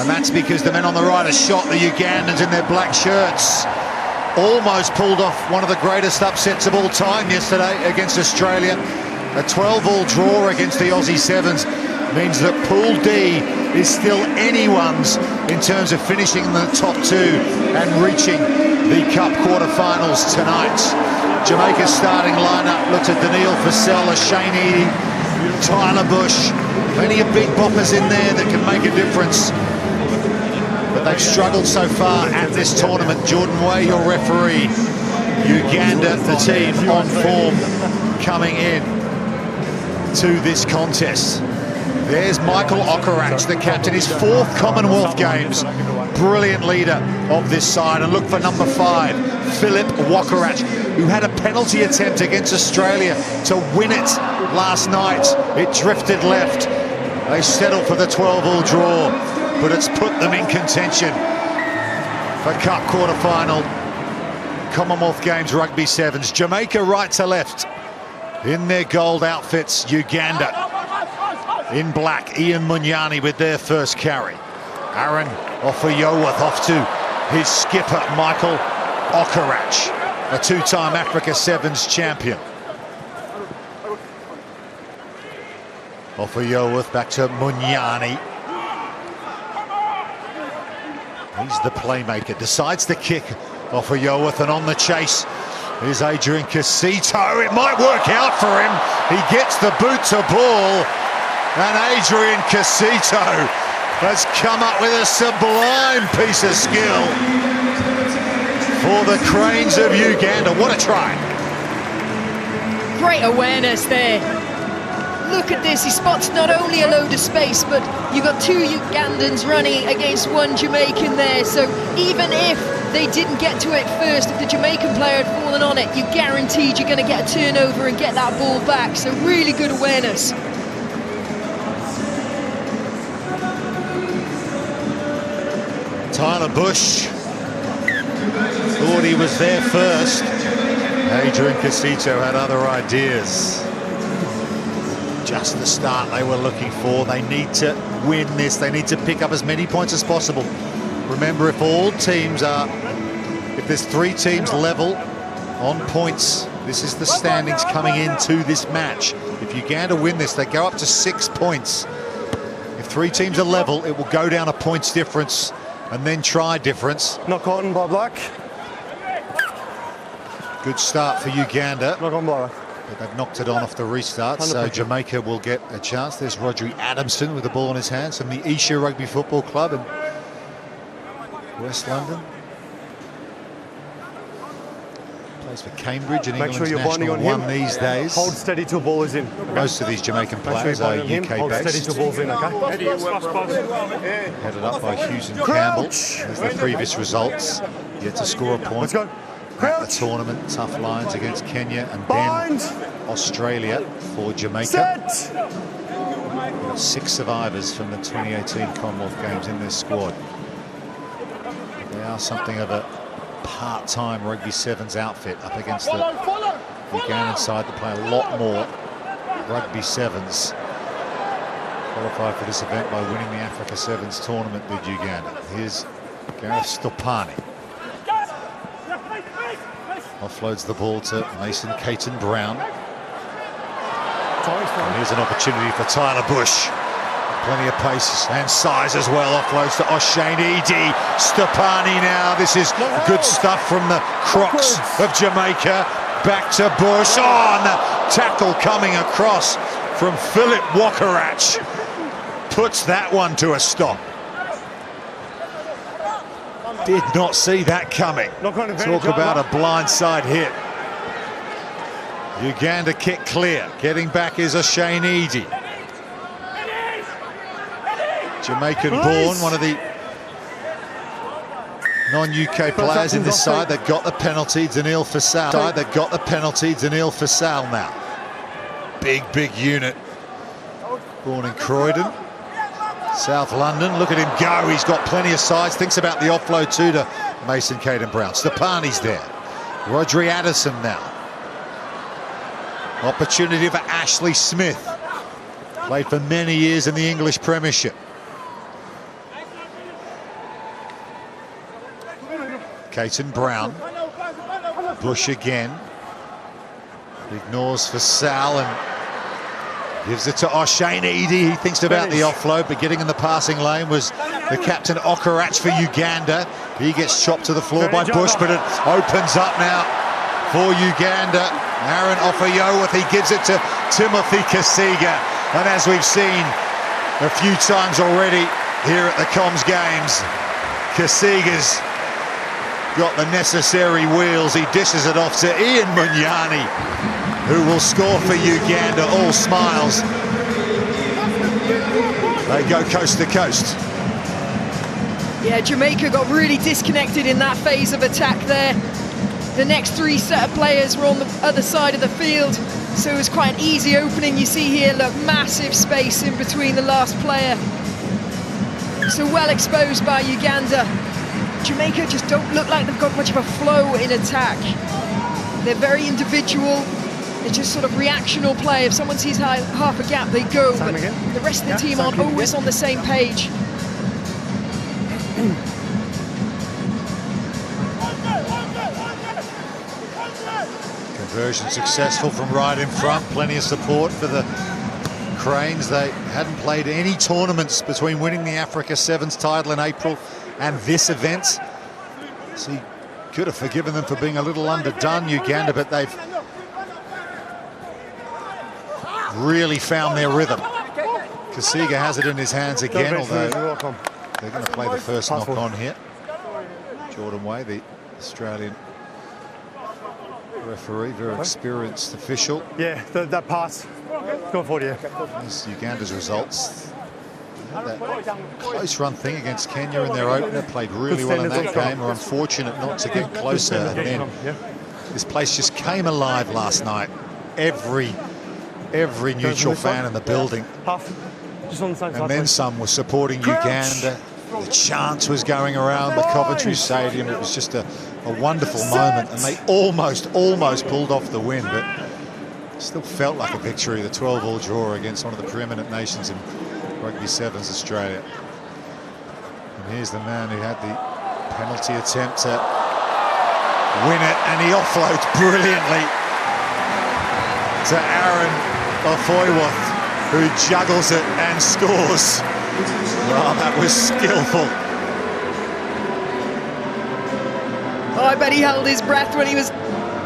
And that's because the men on the right have shot the Ugandans in their black shirts. Almost pulled off one of the greatest upsets of all time yesterday against Australia. A 12-all draw against the Aussie Sevens means that Pool D is still anyone's in terms of finishing in the top two and reaching the Cup quarterfinals tonight. Jamaica's starting lineup looks at Daniil Vassell, Shane Eady, Tyler Bush. Plenty of big boppers in there that can make a difference. But they've struggled so far at this tournament. Jordan Way, your referee. Uganda, the team on form, coming in to this contest. There's Michael Okerach, the captain, his 4th Commonwealth Games. Brilliant leader of this side. And look for number 5, Philip Wokerach, who had a penalty attempt against Australia to win it last night. It drifted left. They settled for the 12-all draw, but it's put them in contention for Cup quarter-final. Commonwealth Games Rugby Sevens. Jamaica right to left in their gold outfits. Uganda in black. Ian Munyani with their first carry. Aaron Ofoyowath off to his skipper, Michael Okerach, a 2-time Africa Sevens champion. Ofoyowath back to Munyani. He's the playmaker, decides to kick Ofoyowath, and on the chase is Adrian Casito. It might work out for him. He gets the boot to ball, and Adrian Casito has come up with a sublime piece of skill for the Cranes of Uganda. What a try. Great awareness there. Look at this, he spots not only a load of space, but you've got 2 Ugandans running against 1 Jamaican there, so even if they didn't get to it first, if the Jamaican player had fallen on it, you're guaranteed you're going to get a turnover and get that ball back, so really good awareness. Tyler Bush thought he was there first. Adrian Casito had other ideas. Just the start they were looking for. They need to win this. They need to pick up as many points as possible. Remember, if there's 3 teams level on points, this is the standings coming into this match. If Uganda win this, they go up to 6 points. If 3 teams are level, it will go down a points difference and then try difference. Knock on by Black. Good start for Uganda. Knock on by. But they've knocked it on off the restart, so Jamaica will get a chance. There's Rodri Adamson with the ball in his hands from the Isha Rugby Football Club in West London. Plays for Cambridge, and England's national one these days. Hold steady till ball is in. Most of these Jamaican players are UK-based. Hold steady till ball's in, okay? Headed up by Hughes and Campbell. There's the previous results. Yet to score a point. Let's go. At the tournament, tough lines against Kenya and then Australia for Jamaica. We've got 6 survivors from the 2018 Commonwealth Games in this squad. They are something of a part-time Rugby Sevens outfit up against the Ugandan side that play a lot more Rugby Sevens. Qualified for this event by winning the Africa Sevens tournament with Uganda. Here's Gareth Stopani. Offloads the ball to Mason Caton Brown. And here's an opportunity for Tyler Bush. Plenty of pace and size as well. Offloads to O'Shane Eady. Stopani now. This is good stuff from the Crocs of Jamaica. Back to Bush. Oh, and the tackle coming across from Philip Wokerach puts that one to a stop. Did not see that coming. Talk about a blindside hit. Uganda kick clear. Getting back is O'Shane Eady. Jamaican born, one of the non-UK players in this side that got the penalty. Daniil Vassell. Daniil Vassell now. Big unit. Born in Croydon, South London. Look at him go. He's got plenty of size. Thinks about the offload too to Mason Caden Brown. Stopani's there. Rodri Addison now. Opportunity for Ashley Smith. Played for many years in the English Premiership. Caton Brown. Bush again. Ignores for Sal and gives it to O'Shane Eady. He thinks about the offload, but getting in the passing lane was the captain Okorach for Uganda. He gets chopped to the floor by Bush, but it opens up now for Uganda. Aaron Ofayowath, he gives it to Timothy Kasiga. And as we've seen a few times already here at the Comms Games, Kasiga's got the necessary wheels. He dishes it off to Ian Munyani, who will score for Uganda. All smiles. They go coast to coast. Yeah, Jamaica got really disconnected in that phase of attack there. The next three set of players were on the other side of the field, so it was quite an easy opening. You see here, look, massive space in between the last player. So well exposed by Uganda. Jamaica just don't look like they've got much of a flow in attack. They're very individual. They're just sort of reactional play. If someone sees half a gap, they go. But the rest of the team aren't always on the same page. Conversion successful from right in front. Plenty of support for the Cranes. They hadn't played any tournaments between winning the Africa Sevens title in April and this event. So he could have forgiven them for being a little underdone, Uganda, but they've really found their rhythm. Kasiga has it in his hands again, although they're going to play the first knock on here. Jordan Way, the Australian referee, very experienced official. Yeah, that pass. Go for it, There's Uganda's results. That close run thing against Kenya in their opener, played really well in that game, were unfortunate not to get closer, and then this place just came alive last night. Every neutral fan in the building, and then some, was supporting Uganda. The chant was going around the Coventry Stadium. It was just a wonderful moment, and they almost pulled off the win, but still felt like a victory. The 12-all draw against one of the preeminent nations in Rugby Sevens, Australia. And here's the man who had the penalty attempt to win it, and he offloads brilliantly to Aaron Ofayowath, who juggles it and scores. Well, that was skillful. Oh, I bet he held his breath when he was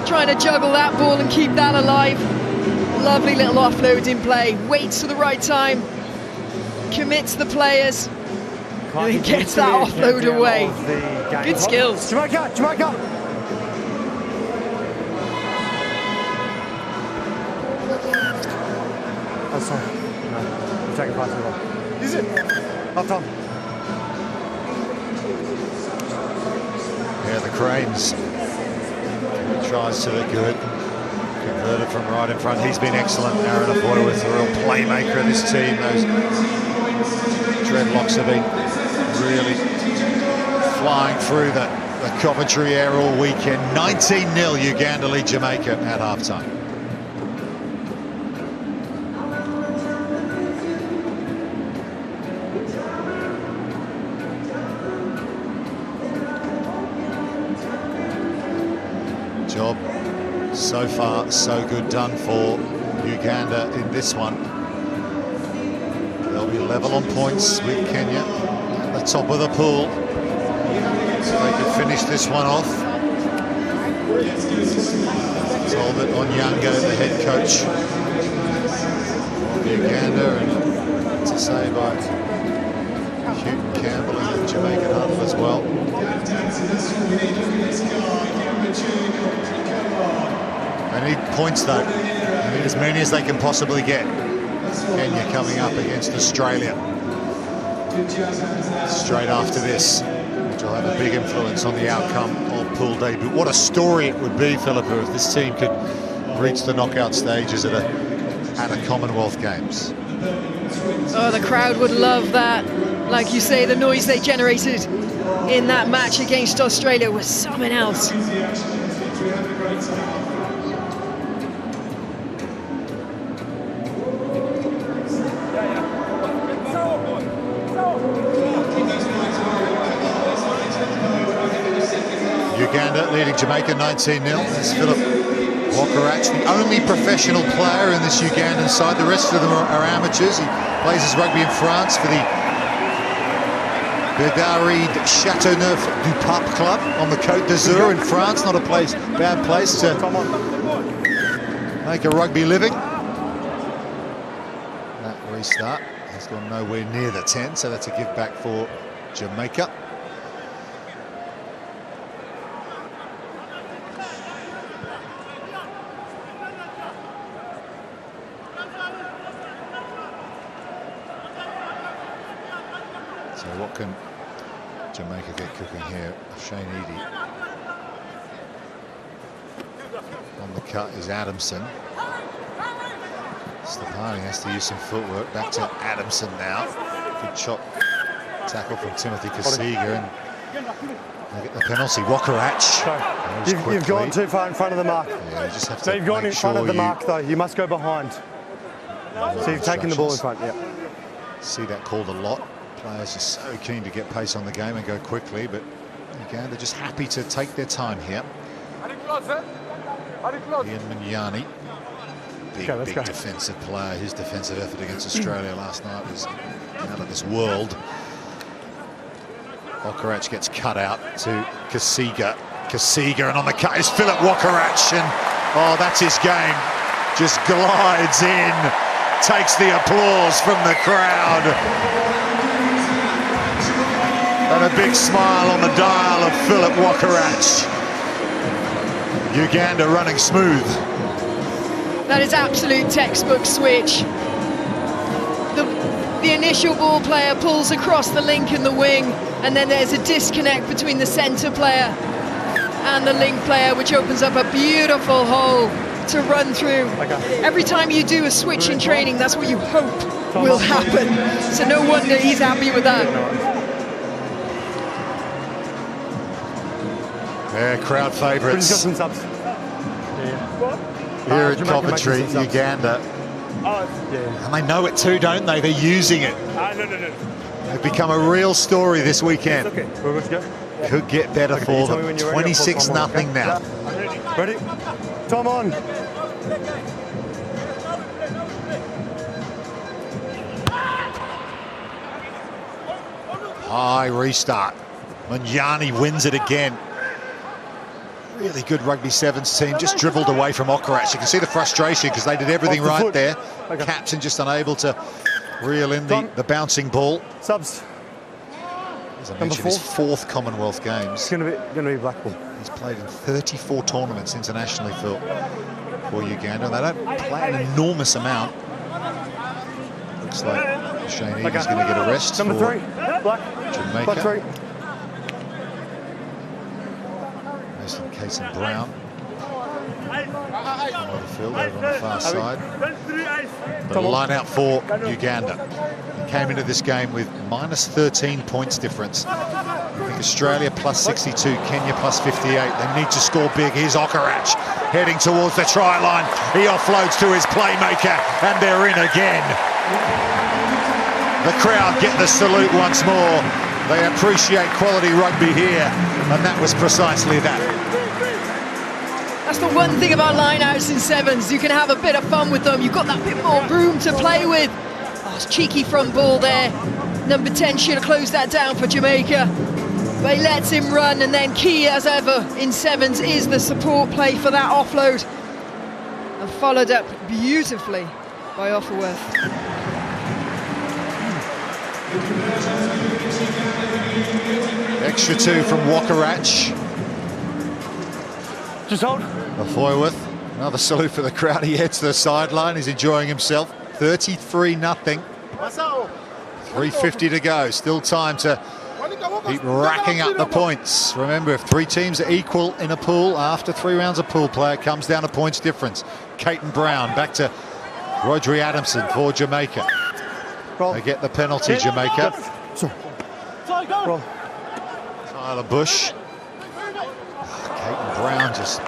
trying to juggle that ball and keep that alive. Lovely little offload in play. Waits for the right time. Commits the players. And he gets that offload away. Good skills. Jamaica! Oh, sorry. No, take a pass as well. Is it? Up top. Yeah, the Cranes. Tries to the good. Converted from right in front. He's been excellent. Aaron Ofayowath, a real playmaker of this team. Those dreadlocks have been really flying through the Coventry air all weekend. 19-0 Uganda lead Jamaica at halftime. Job so far so good done for Uganda in this one. They'll be level on points with Kenya at the top of the pool, so they could finish this one off. Talbot Onyango, the head coach of Uganda, and to say by Hugh Campbell in the Jamaican huddle as well. They need points though. They need as many as they can possibly get. Kenya coming up against Australia straight after this, which will have a big influence on the outcome of Pool D. But what a story it would be, Philippa, if this team could reach the knockout stages at a Commonwealth Games. Oh, the crowd would love that. Like you say, the noise they generated in that match against Australia was something else. Uganda, leading Jamaica 19-0. There's Philip Wokorach, the only professional player in this Ugandan side. The rest of them are amateurs. He plays his rugby in France for the Bédaride Châteauneuf-du-Pape club on the Côte d'Azur in France. Not a bad place to make a rugby living. That restart has gone nowhere near the 10, so that's a give back for Jamaica. So what can Jamaica get cooking here? Shane Eady. On the cut is Adamson. Stepani has to use some footwork. Back to Adamson now. Good chop tackle from Timothy Kasiga, and they get the penalty. Wokorach. You've gone too far in front of the mark. Yeah, you just have to you've gone in front of the mark, though. You must go behind. So you've taken the ball in front, yeah. See that called a lot. Players are so keen to get pace on the game and go quickly, but Uganda just happy to take their time here. Ian Minyani, big defensive player. His defensive effort against Australia last night was out of this world. Wokorach gets cut out to Kasiga. Kasiga, and on the cut is Philip Wokorach, and oh, that's his game. Just glides in, takes the applause from the crowd. And a big smile on the dial of Philip Wokorach. Uganda running smooth. That is absolute textbook switch. The initial ball player pulls across the link in the wing, and then there's a disconnect between the centre player and the link player, which opens up a beautiful hole to run through. Every time you do a switch in training, that's what you hope will happen. So no wonder he's happy with that. Yeah, crowd favourites. Got some subs. Here at Coventry, Uganda. And they know it too, don't they? They're using it. No. They've become a real story this weekend. Okay, we're good to go. Could get better for them. 26-0 now. Ready? Tom on. High restart. Minyani wins it again. Really good rugby sevens team, just dribbled away from Wokorach. You can see the frustration because they did everything right there. Captain just unable to reel in the bouncing ball. Subs. As I mentioned, his 4th Commonwealth Games. It's going to be Blackpool. He's played in 34 tournaments internationally for Uganda, and they don't play an enormous amount. Looks like Shane Eady's going to get a rest. Number 3, Black. Jamaica. Black 3. Cason Brown. Field over on the far side. But a line out for Uganda. He came into this game with minus 13 points difference. I think Australia plus 62, Kenya plus 58. They need to score big. Here's Wokorach heading towards the try line. He offloads to his playmaker, and they're in again. The crowd get the salute once more. They appreciate quality rugby here, and that was precisely that. That's the one thing about line-outs in sevens. You can have a bit of fun with them. You've got that bit more room to play with. Oh, it's cheeky front ball there. Number 10 should have closed that down for Jamaica. But he lets him run, and then key as ever in sevens is the support play for that offload. And followed up beautifully by Offerworth. Extra 2 from Wokorach. Just hold. Foyworth, another salute for the crowd. He heads to the sideline. He's enjoying himself. 33-0. 3:50 to go. Still time to keep racking up the points. Remember, if 3 teams are equal in a pool, after 3 rounds of pool play, it comes down to points difference. Caton Brown back to Rodri Adamson for Jamaica. They get the penalty, Jamaica. Tyler Bush. Caton Brown just a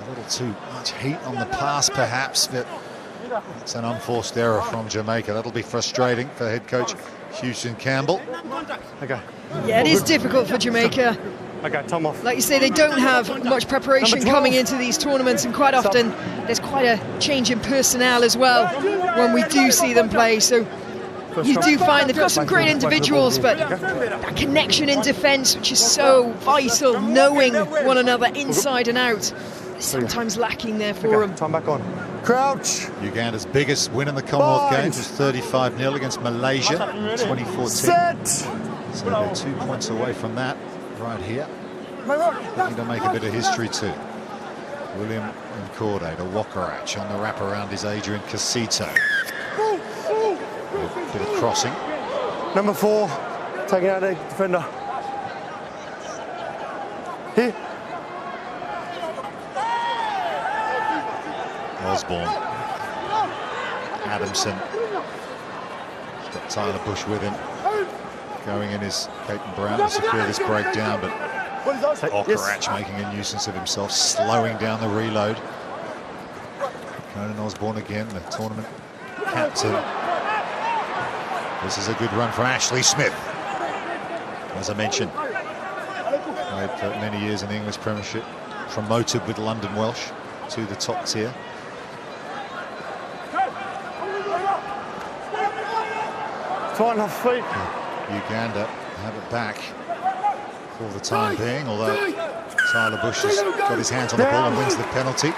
little too much heat on the pass, perhaps, but It's an unforced error from Jamaica. That'll be frustrating for head coach Houston Campbell. Okay. Yeah, it is difficult for Jamaica. Okay, Tom off. Like you say, they don't have much preparation coming into these tournaments, and quite often there's quite a change in personnel as well when we do see them play. So you do find they've got some great individuals, but that connection in defence, which is so vital, knowing one another inside and out, is sometimes lacking there for them. Time back on. Crouch. Uganda's biggest win in the Commonwealth Games was 35-0 against Malaysia in 2014. Set. So they're 2 points away from that right here. Looking to make a bit of history too. William Nkorde to Wokarach. On the wrap around is Adrian Casito. A bit of crossing. Number 4, taking out the defender. Here. Osborne. Adamson. He's got Tyler Bush with him. Going in is Caton Brown to secure this breakdown, but Wokarach making a nuisance of himself, slowing down the reload. Conan Osborne again, the tournament captain. This is a good run from Ashley Smith. As I mentioned, played for many years in the English Premiership, promoted with London Welsh to the top tier. Fine off feet. Uganda have it back for the time being, although Tyler Bush has got his hands on the ball and wins the penalty.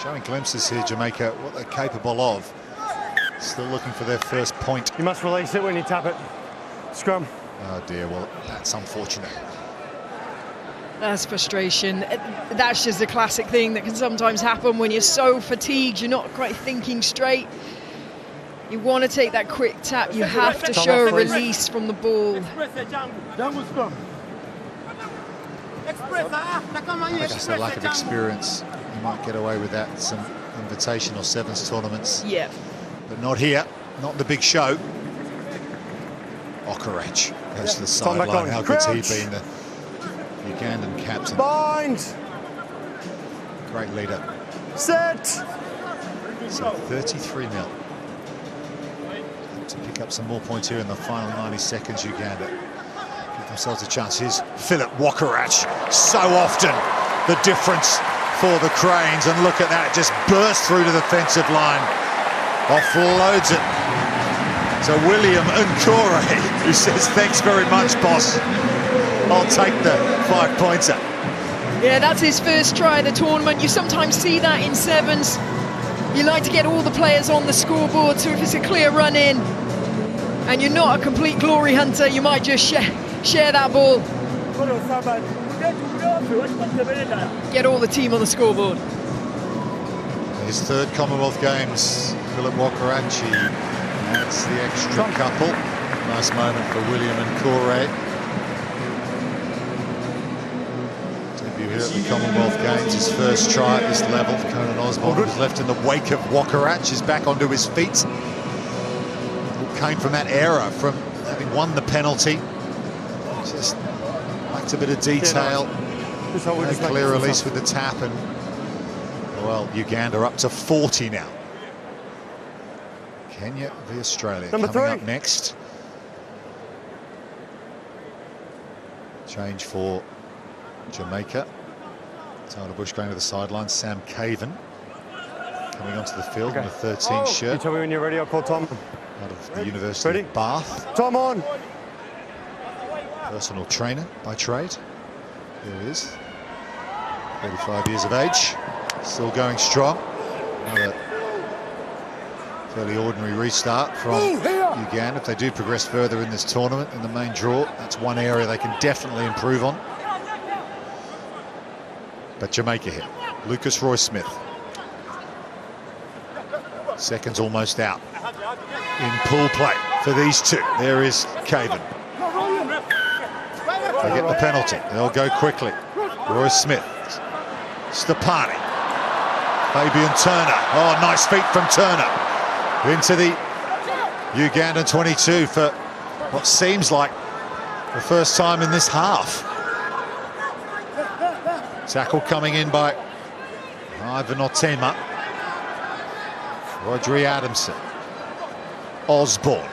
Showing glimpses here, Jamaica, what they're capable of. Still looking for their first point. You must release it when you tap it. Scrum. Oh dear, well, that's unfortunate. That's frustration. That's just a classic thing that can sometimes happen when you're so fatigued, you're not quite thinking straight. You want to take that quick tap, you have to show a release from the ball. I guess the lack of experience, you might get away with that in some invitational sevens tournaments. Yeah. But not here, not in the big show. Wokarach goes to the sideline. How good's he been, the Ugandan captain? Bind. Great leader. Set. So 33-0. To pick up some more points here in the final 90 seconds, Uganda give themselves a chance. Here's Philip Wokarach. So often the difference for the Cranes, and look at that, just burst through to the defensive line. Offloads it to William Nkorde, who says, thanks very much, boss. I'll take the 5-pointer. Yeah, that's his first try of the tournament. You sometimes see that in sevens. You like to get all the players on the scoreboard, so if it's a clear run in and you're not a complete glory hunter, you might just share that ball. Get all the team on the scoreboard. His third Commonwealth Games, Philip Wokarach, he adds the extra couple. Nice moment for William Nkorde. Debut here at the Commonwealth Games, his first try at this level. Conan Osborne was left in the wake of Wokarach, is back onto his feet. It came from that error, from having won the penalty. Just lacked a bit of detail. No clear release with the tap, and well, Uganda up to 40 now. Kenya v Australia coming up next. Change for Jamaica. Tyler Bush going to the sideline. Sam Caven coming onto the field in the 13 shirt. You tell me when you're ready, I'll call Tom. Out of the University of Bath. Tom on. Personal trainer by trade. There he is. 35 years of age. Still going strong. Another fairly ordinary restart from Uganda. If they do progress further in this tournament, in the main draw, that's one area they can definitely improve on. But Jamaica here. Lucas Roy-Smith. Seconds almost out. In pool play for these two. There is Caven. They get the penalty. They'll go quickly. Roy-Smith. Stepani. Fabian Turner. Oh, nice feet from Turner. Into the Ugandan 22 for what seems like the first time in this half. Tackle coming in by Ivan Otema. Rodri Adamson. Osborne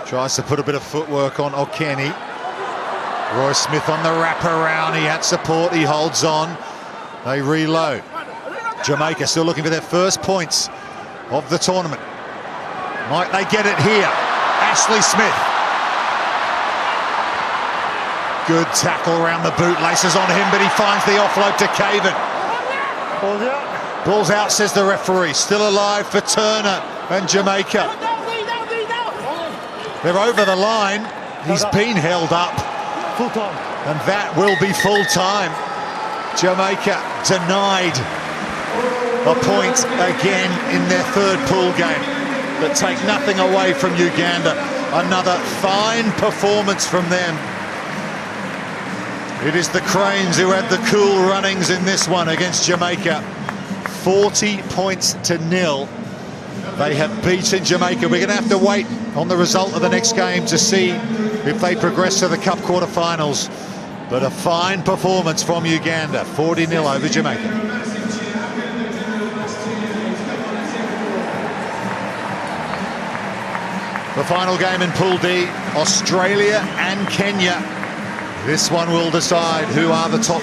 tries to put a bit of footwork on Okeni. Roy Smith on the wraparound. He had support. He holds on. They reload. Jamaica still looking for their first points of the tournament. Might they get it here? Ashley Smith. Good tackle around the bootlaces on him, but he finds the offload to Caven. Ball's out. Ball's out, says the referee. Still alive for Turner and Jamaica. They're over the line. He's been held up. Full time. And that will be full time. Jamaica denied a point again in their third pool game. But take nothing away from Uganda. Another fine performance from them. It is the Cranes who had the cool runnings in this one against Jamaica. 40 points to 0. They have beaten Jamaica. We're going to have to wait on the result of the next game to see if they progress to the Cup quarterfinals. But a fine performance from Uganda. 40-0 over Jamaica. The final game in Pool D, Australia and Kenya. This one will decide who are the top